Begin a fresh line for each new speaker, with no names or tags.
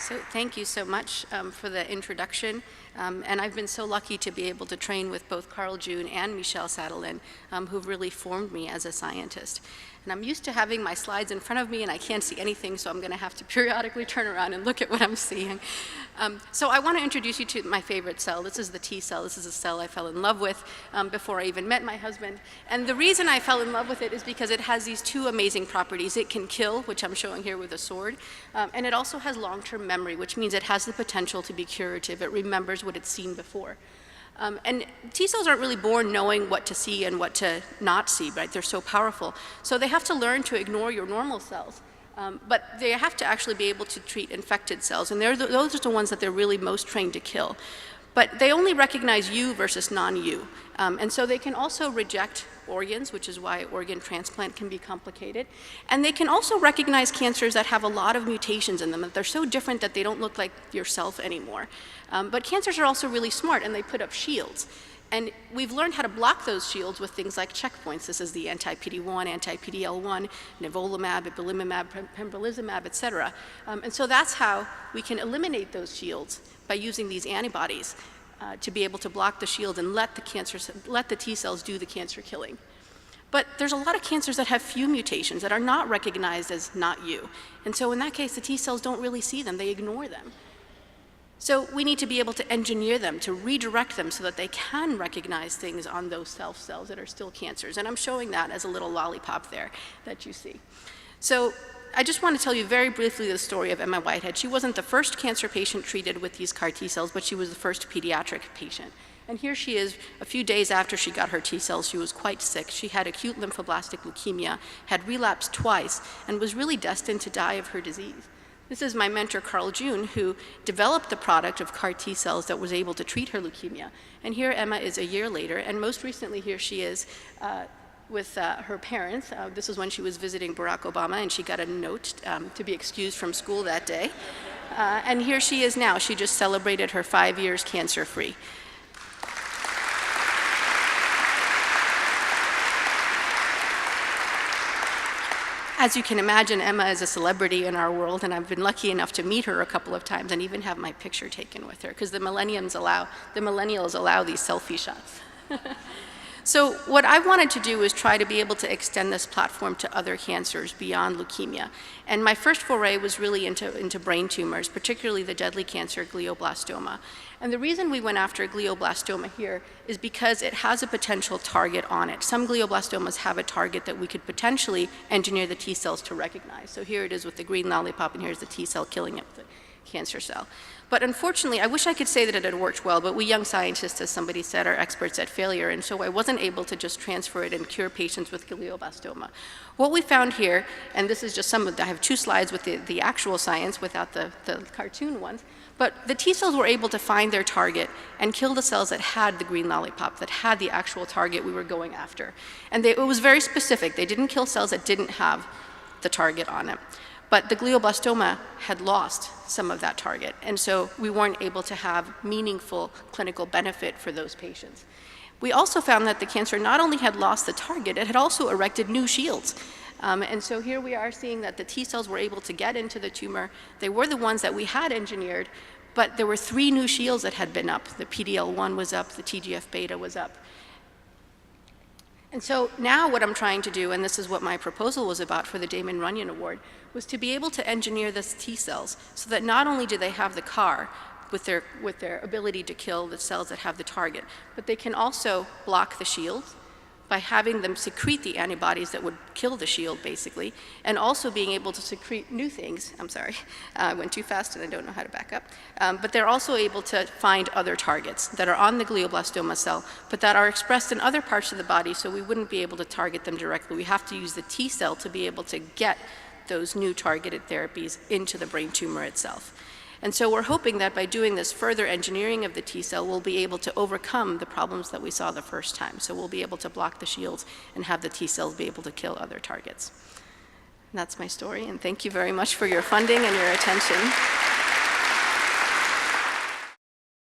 So thank you so much for the introduction. And I've been so lucky to be able to train with both Carl June and Michel Sadelain, who've really formed me as a scientist. And I'm used to having my slides in front of me and I can't see anything, so I'm going to have to periodically turn around and look at what I'm seeing. So I want to introduce you to my favorite cell. This is the T cell. This is a cell I fell in love with before I even met my husband. And the reason I fell in love with it is because it has these two amazing properties. It can kill, which I'm showing here with a sword, and it also has long-term memory, which means it has the potential to be curative. It remembers what it's seen before. And T cells aren't really born knowing what to see and what to not see, right? They're so powerful. So they have to learn to ignore your normal cells. But they have to actually be able to treat infected cells, and those are the ones that they're really most trained to kill. But they only recognize you versus non-you. And so they can also reject organs, which is why organ transplant can be complicated. And they can also recognize cancers that have a lot of mutations in them, that they're so different that they don't look like yourself anymore. But cancers are also really smart, and they put up shields. And we've learned how to block those shields with things like checkpoints. This is the anti-PD-1, anti-PD-L1, nivolumab, ipilimumab, pembrolizumab, et cetera. And so that's how we can eliminate those shields by using these antibodies to be able to block the shield and let the T cells do the cancer killing. But there's a lot of cancers that have few mutations that are not recognized as not you. And so in that case, the T cells don't really see them, they ignore them. So we need to be able to engineer them, to redirect them so that they can recognize things on those self cells that are still cancers. And I'm showing that as a little lollipop there that you see. So I just want to tell you very briefly the story of Emma Whitehead. She wasn't the first cancer patient treated with these CAR T cells, but she was the first pediatric patient. And here she is a few days after she got her T cells. She was quite sick. She had acute lymphoblastic leukemia, had relapsed twice, and was really destined to die of her disease. This is my mentor, Carl June, who developed the product of CAR T cells that was able to treat her leukemia. And here Emma is a year later, and most recently here she is with her parents. This is when she was visiting Barack Obama, and she got a note to be excused from school that day. And here she is now. She just celebrated her 5 years cancer-free. As you can imagine, Emma is a celebrity in our world, and I've been lucky enough to meet her a couple of times and even have my picture taken with her, because the millennials allow these selfie shots. So what I wanted to do is try to be able to extend this platform to other cancers beyond leukemia. And my first foray was really into brain tumors, particularly the deadly cancer glioblastoma. And the reason we went after glioblastoma here is because it has a potential target on it. Some glioblastomas have a target that we could potentially engineer the T cells to recognize. So here it is with the green lollipop, and here's the T cell killing it with the cancer cell. But unfortunately, I wish I could say that it had worked well, but we young scientists, as somebody said, are experts at failure, and so I wasn't able to just transfer it and cure patients with glioblastoma. What we found here, and this is just some of I have two slides with the actual science without the cartoon ones, but the T cells were able to find their target and kill the cells that had the green lollipop, that had the actual target we were going after. And it was very specific. They didn't kill cells that didn't have the target on it. But the glioblastoma had lost some of that target, and so we weren't able to have meaningful clinical benefit for those patients. We also found that the cancer not only had lost the target, it had also erected new shields. And so here we are seeing that the T cells were able to get into the tumor. They were the ones that we had engineered, but there were 3 new shields that had been up. The PD-L1 was up, the TGF-beta was up. And so now what I'm trying to do, and this is what my proposal was about for the Damon Runyon Award, was to be able to engineer the T cells so that not only do they have the CAR with their ability to kill the cells that have the target, but they can also block the shield by having them secrete the antibodies that would kill the shield, basically, and also being able to secrete new things. I'm sorry, I went too fast and I don't know how to back up. But they're also able to find other targets that are on the glioblastoma cell, but that are expressed in other parts of the body, so we wouldn't be able to target them directly. We have to use the T cell to be able to get those new targeted therapies into the brain tumor itself. And so we're hoping that by doing this further engineering of the T cell, we'll be able to overcome the problems that we saw the first time. So we'll be able to block the shields and have the T cells be able to kill other targets. And that's my story, and thank you very much for your funding and your attention.